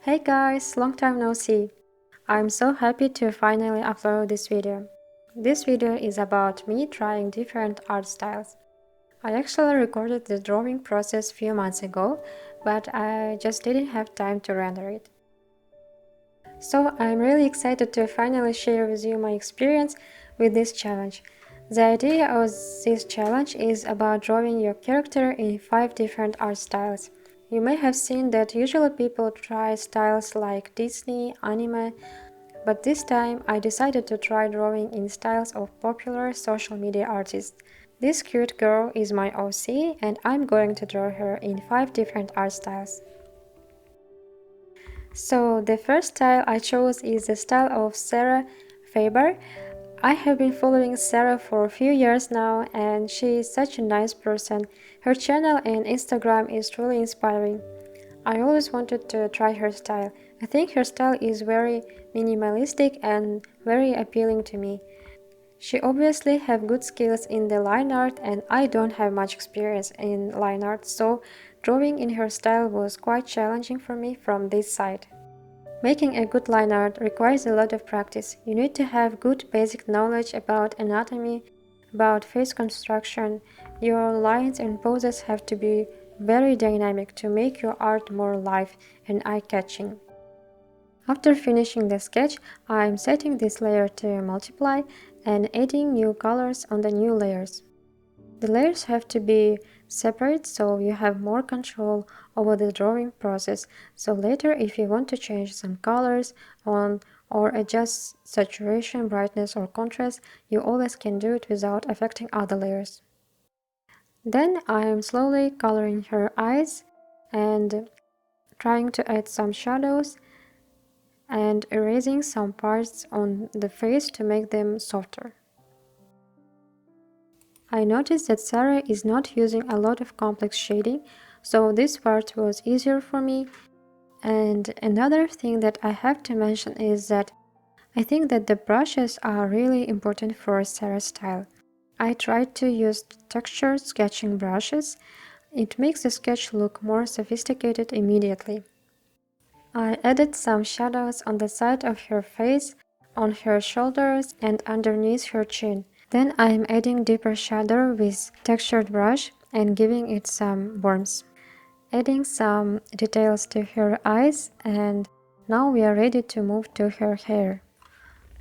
Hey guys, long time no see. I'm so happy to finally upload this video. This video is about me trying different art styles. I actually recorded the drawing process few months ago, but I just didn't have time to render it. So I'm really excited to finally share with you my experience with this challenge. The idea of this challenge is about drawing your character in 5 different art styles. You may have seen that usually people try styles like Disney, anime, but this time I decided to try drawing in styles of popular social media artists. This cute girl is my OC and I'm going to draw her in 5 different art styles. So the first style I chose is the style of Sarah Faber. I have been following Sarah for a few years now and she is such a nice person. Her channel and Instagram is truly inspiring. I always wanted to try her style. I think her style is very minimalistic and very appealing to me. She obviously has good skills in the line art and I don't have much experience in line art, so drawing in her style was quite challenging for me from this side. Making a good line art requires a lot of practice. You need to have good basic knowledge about anatomy, about face construction. Your lines and poses have to be very dynamic to make your art more alive and eye-catching. After finishing the sketch, I am setting this layer to multiply and adding new colors on the new layers. The layers have to be separate so you have more control over the drawing process, so later if you want to change some colors on or adjust saturation, brightness or contrast, you always can do it without affecting other layers. Then I am slowly coloring her eyes and trying to add some shadows and erasing some parts on the face to make them softer. I noticed that Sarah is not using a lot of complex shading, so this part was easier for me. And another thing that I have to mention is that I think that the brushes are really important for Sarah's style. I tried to use textured sketching brushes. It makes the sketch look more sophisticated immediately. I added some shadows on the side of her face, on her shoulders and underneath her chin. Then I am adding deeper shadow with textured brush and giving it some warmth. Adding some details to her eyes, and now we are ready to move to her hair.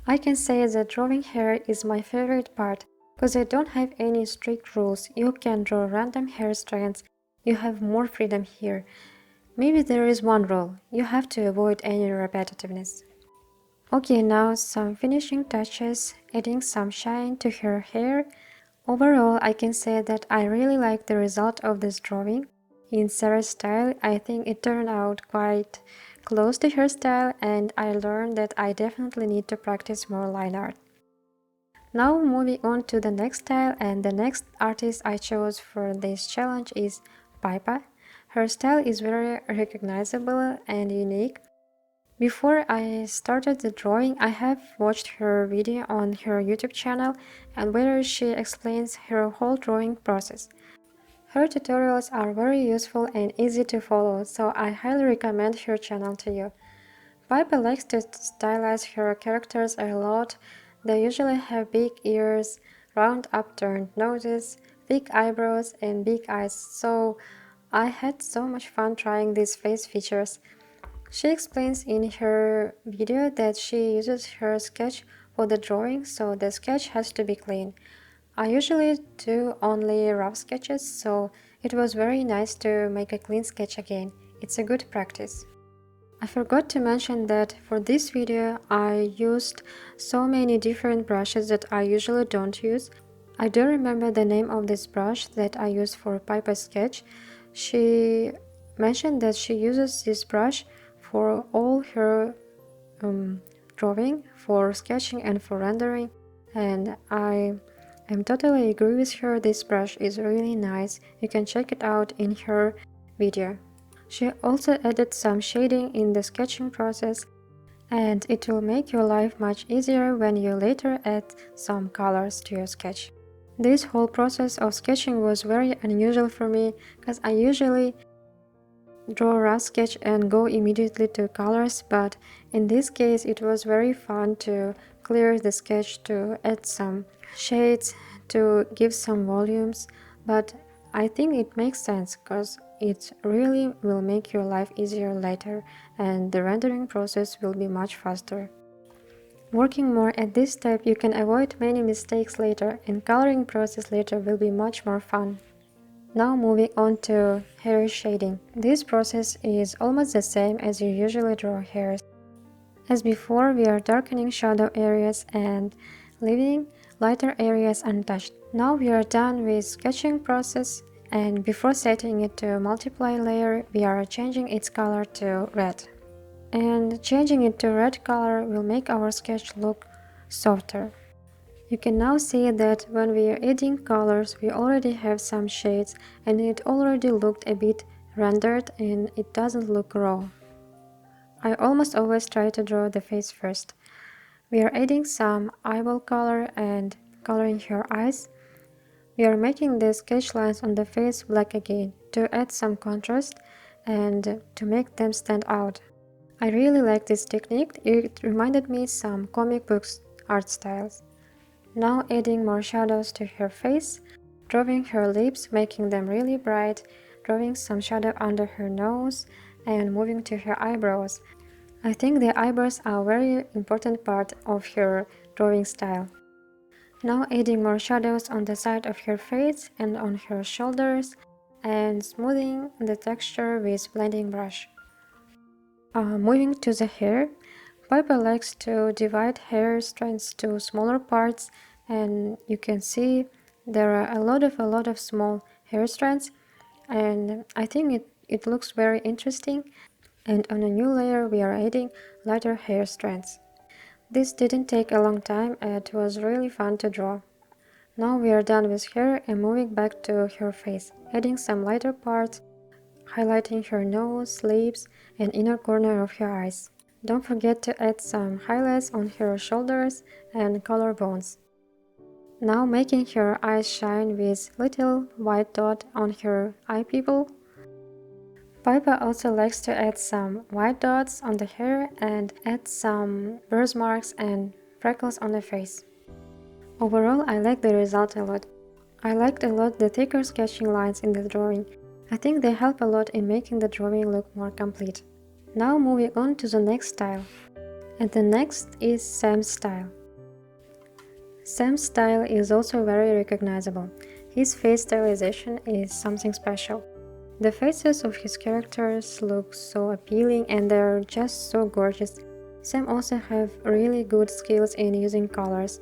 I can say that drawing hair is my favorite part because I don't have any strict rules. You can draw random hair strands. You have more freedom here. Maybe there is one rule. You have to avoid any repetitiveness. Okay, now some finishing touches, adding some shine to her hair. Overall, I can say that I really like the result of this drawing. In Sarah's style, I think it turned out quite close to her style and I learned that I definitely need to practice more line art. Now moving on to the next style, and the next artist I chose for this challenge is Pypah. Her style is very recognizable and unique. Before I started the drawing, I have watched her video on her YouTube channel and where she explains her whole drawing process. Her tutorials are very useful and easy to follow, so I highly recommend her channel to you. Pypah likes to stylize her characters a lot. They usually have big ears, round upturned noses, thick eyebrows and big eyes, so I had so much fun trying these face features. She explains in her video that she uses her sketch for the drawing, so the sketch has to be clean. I usually do only rough sketches, so it was very nice to make a clean sketch again. It's a good practice. I forgot to mention that for this video I used so many different brushes that I usually don't use. I don't remember the name of this brush that I use for Pypah sketch. She mentioned that she uses this brush for all her drawing, for sketching and for rendering, and I totally agree with her. This brush is really nice. You can check it out in her video. She also added some shading in the sketching process, and it will make your life much easier when you later add some colors to your sketch. This whole process of sketching was very unusual for me because I usually draw a rough sketch and go immediately to colors, but in this case it was very fun to clear the sketch, to add some shades, to give some volumes. But I think it makes sense because it really will make your life easier later and the rendering process will be much faster. Working more at this step, you can avoid many mistakes later, and coloring process later will be much more fun. Now moving on to hair shading. This process is almost the same as you usually draw hairs. As before, we are darkening shadow areas and leaving lighter areas untouched. Now we are done with sketching process, and before setting it to multiply layer, we are changing its color to red. And changing it to red color will make our sketch look softer. You can now see that when we are adding colors, we already have some shades and it already looked a bit rendered and it doesn't look raw. I almost always try to draw the face first. We are adding some eyeball color and coloring her eyes. We are making the sketch lines on the face black again to add some contrast and to make them stand out. I really like this technique. It reminded me some comic books art styles. Now adding more shadows to her face, drawing her lips, making them really bright, drawing some shadow under her nose, and moving to her eyebrows. I think the eyebrows are a very important part of her drawing style. Now adding more shadows on the side of her face and on her shoulders, and smoothing the texture with blending brush. Moving to the hair, Pypah likes to divide hair strands to smaller parts, and you can see there are a lot of small hair strands, and I think it looks very interesting. And on a new layer we are adding lighter hair strands. This didn't take a long time, it was really fun to draw. Now we are done with hair and moving back to her face, adding some lighter parts, highlighting her nose, lips, and inner corner of her eyes. Don't forget to add some highlights on her shoulders and collarbones. Now making her eyes shine with little white dot on her eye pupil. Pypah also likes to add some white dots on the hair and add some birthmarks and freckles on the face. Overall, I like the result a lot. I liked a lot the thicker sketching lines in the drawing. I think they help a lot in making the drawing look more complete. Now moving on to the next style. And the next is Sam's style. Sam's style is also very recognizable. His face stylization is something special. The faces of his characters look so appealing and they're just so gorgeous. Sam also have really good skills in using colors.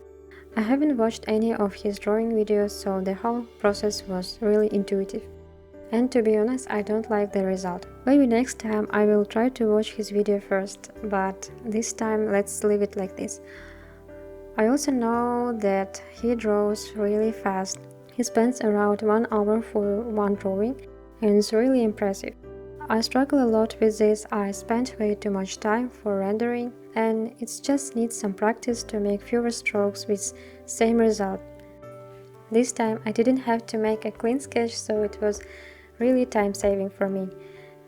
I haven't watched any of his drawing videos, so the whole process was really intuitive. And to be honest, I don't like the result. Maybe next time I will try to watch his video first, but this time let's leave it like this. I also know that he draws really fast. He spends around 1 hour for one drawing, and it's really impressive. I struggle a lot with this. I spent way too much time for rendering, and it just needs some practice to make fewer strokes with same result. This time I didn't have to make a clean sketch, so it was really time saving for me.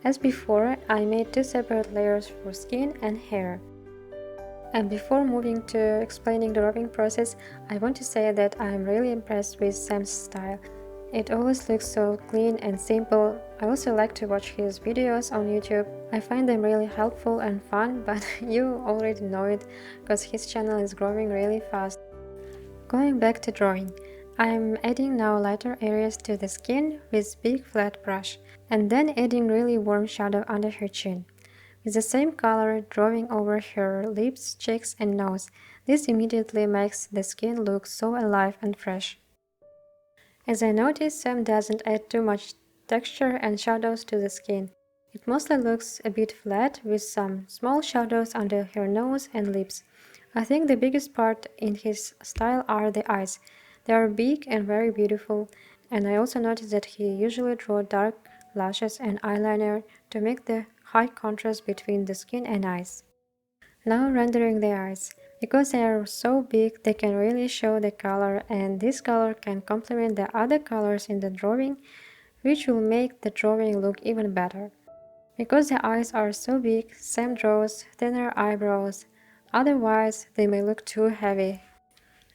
As before, I made 2 separate layers for skin and hair. And before moving to explaining the drawing process, I want to say that I am really impressed with Sam's style. It always looks so clean and simple. I also like to watch his videos on YouTube. I find them really helpful and fun, but you already know it because his channel is growing really fast. Going back to drawing, I'm adding now lighter areas to the skin with big flat brush, and then adding really warm shadow under her chin. With the same color, drawing over her lips, cheeks and nose. This immediately makes the skin look so alive and fresh. As I noticed, Sam doesn't add too much texture and shadows to the skin. It mostly looks a bit flat with some small shadows under her nose and lips. I think the biggest part in his style are the eyes. They are big and very beautiful, and I also noticed that he usually draws dark lashes and eyeliner to make the high contrast between the skin and eyes. Now rendering the eyes. Because they are so big, they can really show the color, and this color can complement the other colors in the drawing, which will make the drawing look even better. Because the eyes are so big, Sam draws thinner eyebrows, otherwise they may look too heavy.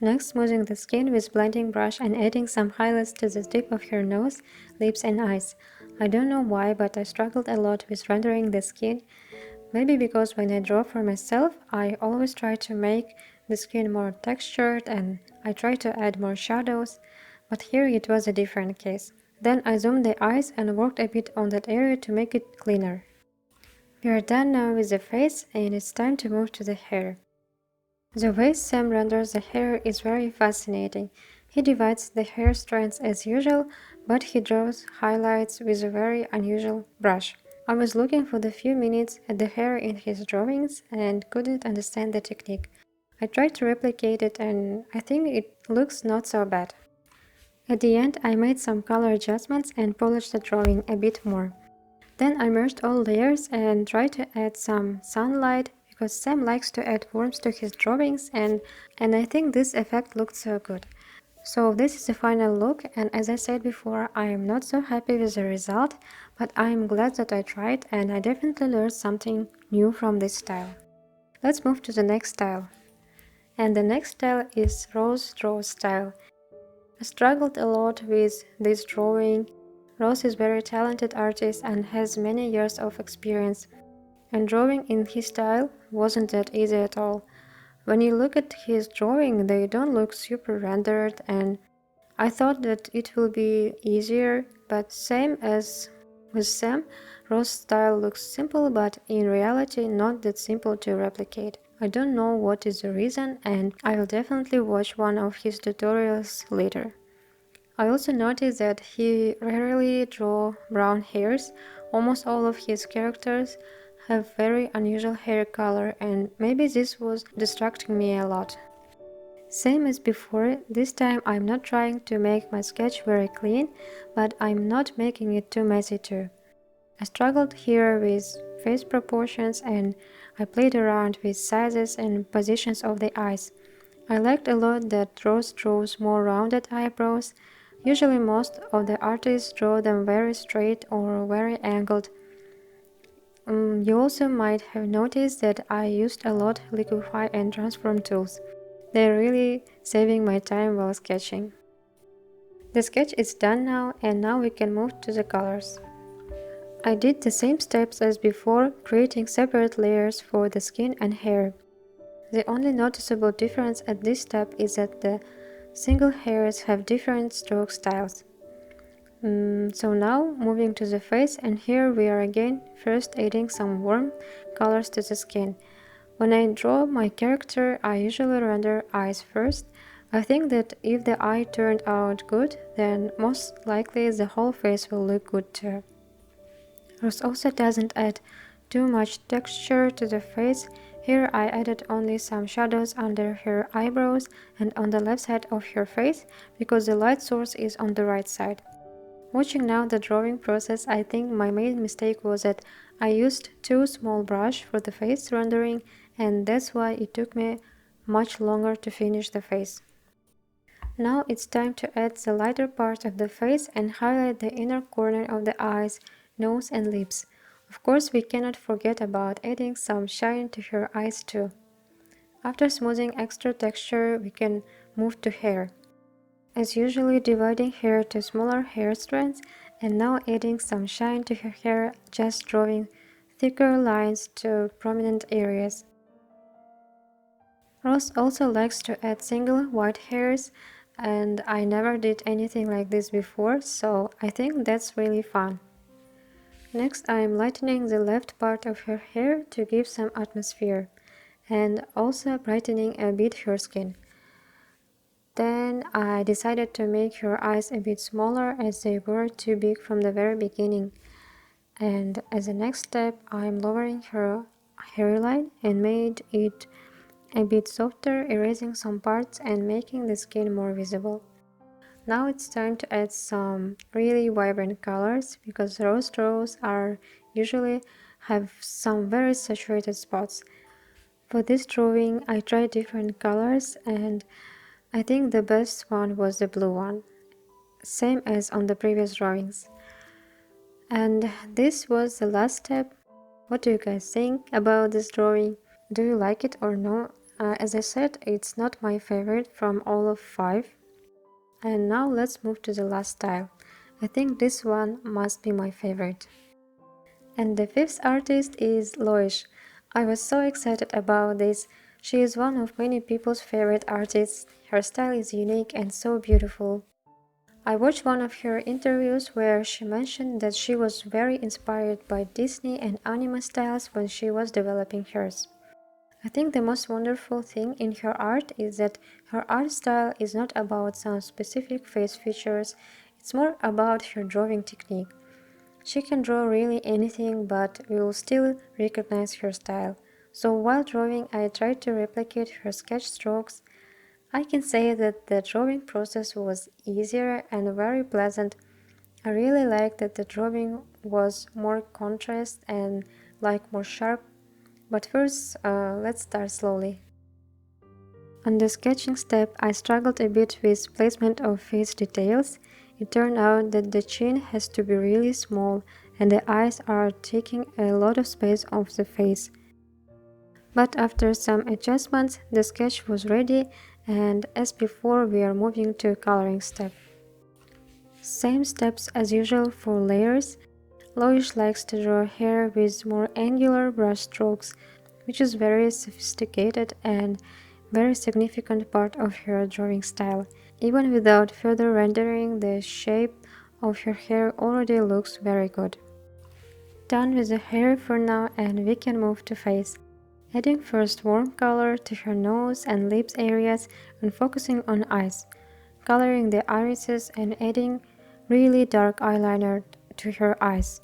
Next, smoothing the skin with blending brush and adding some highlights to the tip of her nose, lips and eyes. I don't know why, but I struggled a lot with rendering the skin. Maybe because when I draw for myself, I always try to make the skin more textured and I try to add more shadows, but here it was a different case. Then I zoomed the eyes and worked a bit on that area to make it cleaner. We are done now with the face and it's time to move to the hair. The way Sam renders the hair is very fascinating. He divides the hair strands as usual, but he draws highlights with a very unusual brush. I was looking for the few minutes at the hair in his drawings and couldn't understand the technique. I tried to replicate it and I think it looks not so bad. At the end, I made some color adjustments and polished the drawing a bit more. Then I merged all layers and tried to add some sunlight because Sam likes to add warmth to his drawings and I think this effect looked so good. So this is the final look and as I said before, I am not so happy with the result, but I am glad that I tried and I definitely learned something new from this style. Let's move to the next style. And the next style is RossDraws style. I struggled a lot with this drawing. Ross is a very talented artist and has many years of experience, and drawing in his style wasn't that easy at all. When you look at his drawing, they don't look super rendered, and I thought that it will be easier, but same as with Sam, Ross' style looks simple, but in reality not that simple to replicate. I don't know what is the reason, and I will definitely watch one of his tutorials later. I also noticed that he rarely draws brown hairs. Almost all of his characters have very unusual hair color and maybe this was distracting me a lot. Same as before, this time I'm not trying to make my sketch very clean, but I'm not making it too messy too. I struggled here with face proportions and I played around with sizes and positions of the eyes. I liked a lot that Ross draws more rounded eyebrows. Usually most of the artists draw them very straight or very angled. You also might have noticed that I used a lot liquify and transform tools. They're really saving my time while sketching. The sketch is done now and now we can move to the colors. I did the same steps as before, creating separate layers for the skin and hair. The only noticeable difference at this step is that the single hairs have different stroke styles. So now moving to the face, and here we are again first adding some warm colors to the skin. When I draw my character, I usually render eyes first. I think that if the eye turned out good, then most likely the whole face will look good too. Ross also doesn't add too much texture to the face. Here I added only some shadows under her eyebrows and on the left side of her face because the light source is on the right side. Watching now the drawing process, I think my main mistake was that I used too small brush for the face rendering and that's why it took me much longer to finish the face. Now it's time to add the lighter part of the face and highlight the inner corner of the eyes, nose and lips. Of course we cannot forget about adding some shine to her eyes too. After smoothing extra texture, we can move to hair. As usually dividing hair to smaller hair strands and now adding some shine to her hair, just drawing thicker lines to prominent areas. Ross also likes to add single white hairs and I never did anything like this before, so I think that's really fun. Next I am lightening the left part of her hair to give some atmosphere and also brightening a bit her skin. Then I decided to make her eyes a bit smaller as they were too big from the very beginning. And as a next step, I'm lowering her hairline and made it a bit softer, erasing some parts and making the skin more visible. Now it's time to add some really vibrant colors because RossDraws are usually have some very saturated spots. For this drawing, I tried different colors and I think the best one was the blue one, same as on the previous drawings. And this was the last step. What do you guys think about this drawing? Do you like it or no? As I said, it's not my favorite from all of 5. And now let's move to the last style. I think this one must be my favorite. And the 5th artist is Loish. I was so excited about this. She is one of many people's favorite artists. Her style is unique and so beautiful. I watched one of her interviews where she mentioned that she was very inspired by Disney and anime styles when she was developing hers. I think the most wonderful thing in her art is that her art style is not about some specific face features, it's more about her drawing technique. She can draw really anything, but we will still recognize her style. So while drawing, I tried to replicate her sketch strokes. I can say that the drawing process was easier and very pleasant. I really liked that the drawing was more contrast and like more sharp. But first, let's start slowly. On the sketching step, I struggled a bit with placement of face details. It turned out that the chin has to be really small and the eyes are taking a lot of space off the face. But after some adjustments, the sketch was ready, and as before, we are moving to coloring step. Same steps as usual for layers. Lois likes to draw hair with more angular brush strokes, which is very sophisticated and very significant part of her drawing style. Even without further rendering, the shape of her hair already looks very good. Done with the hair for now, and we can move to face. Adding first warm color to her nose and lips areas and focusing on eyes. Coloring the irises and adding really dark eyeliner to her eyes.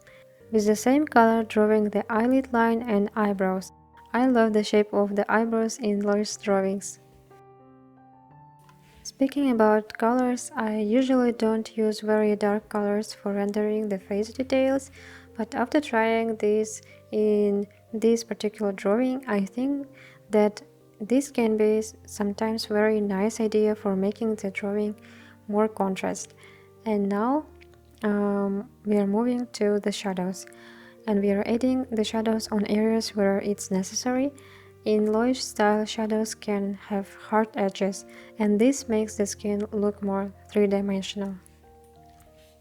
With the same color drawing the eyelid line and eyebrows. I love the shape of the eyebrows in Lois drawings. Speaking about colors, I usually don't use very dark colors for rendering the face details, but after trying this in this particular drawing, I think that this can be sometimes very nice idea for making the drawing more contrast. And now we are moving to the shadows, and we are adding the shadows on areas where it's necessary. In Loish style, shadows can have hard edges, and this makes the skin look more three-dimensional.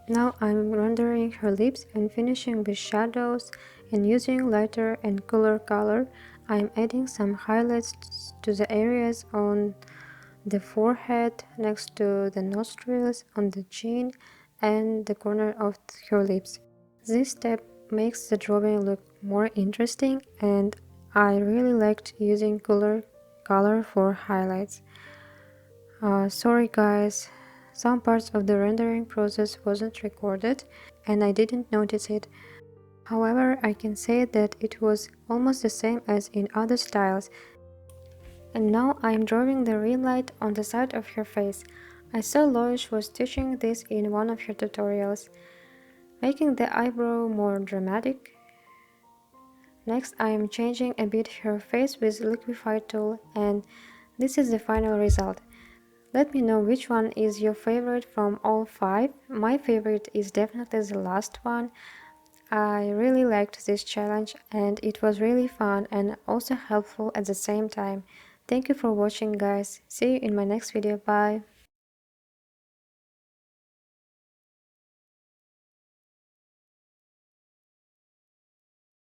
Now I'm rendering her lips and finishing with shadows, and using lighter and cooler color, I'm adding some highlights to the areas on the forehead, next to the nostrils, on the chin, and the corner of her lips. This step makes the drawing look more interesting, and I really liked using cooler color for highlights. Sorry guys, some parts of the rendering process wasn't recorded and I didn't notice it. However, I can say that it was almost the same as in other styles. And now I'm drawing the ring light on the side of her face. I saw Lois was teaching this in one of her tutorials, making the eyebrow more dramatic. Next, I am changing a bit her face with liquify tool, and this is the final result. Let me know which one is your favorite from all 5. My favorite is definitely the last one. I really liked this challenge and it was really fun and also helpful at the same time. Thank you for watching guys. See you in my next video. Bye.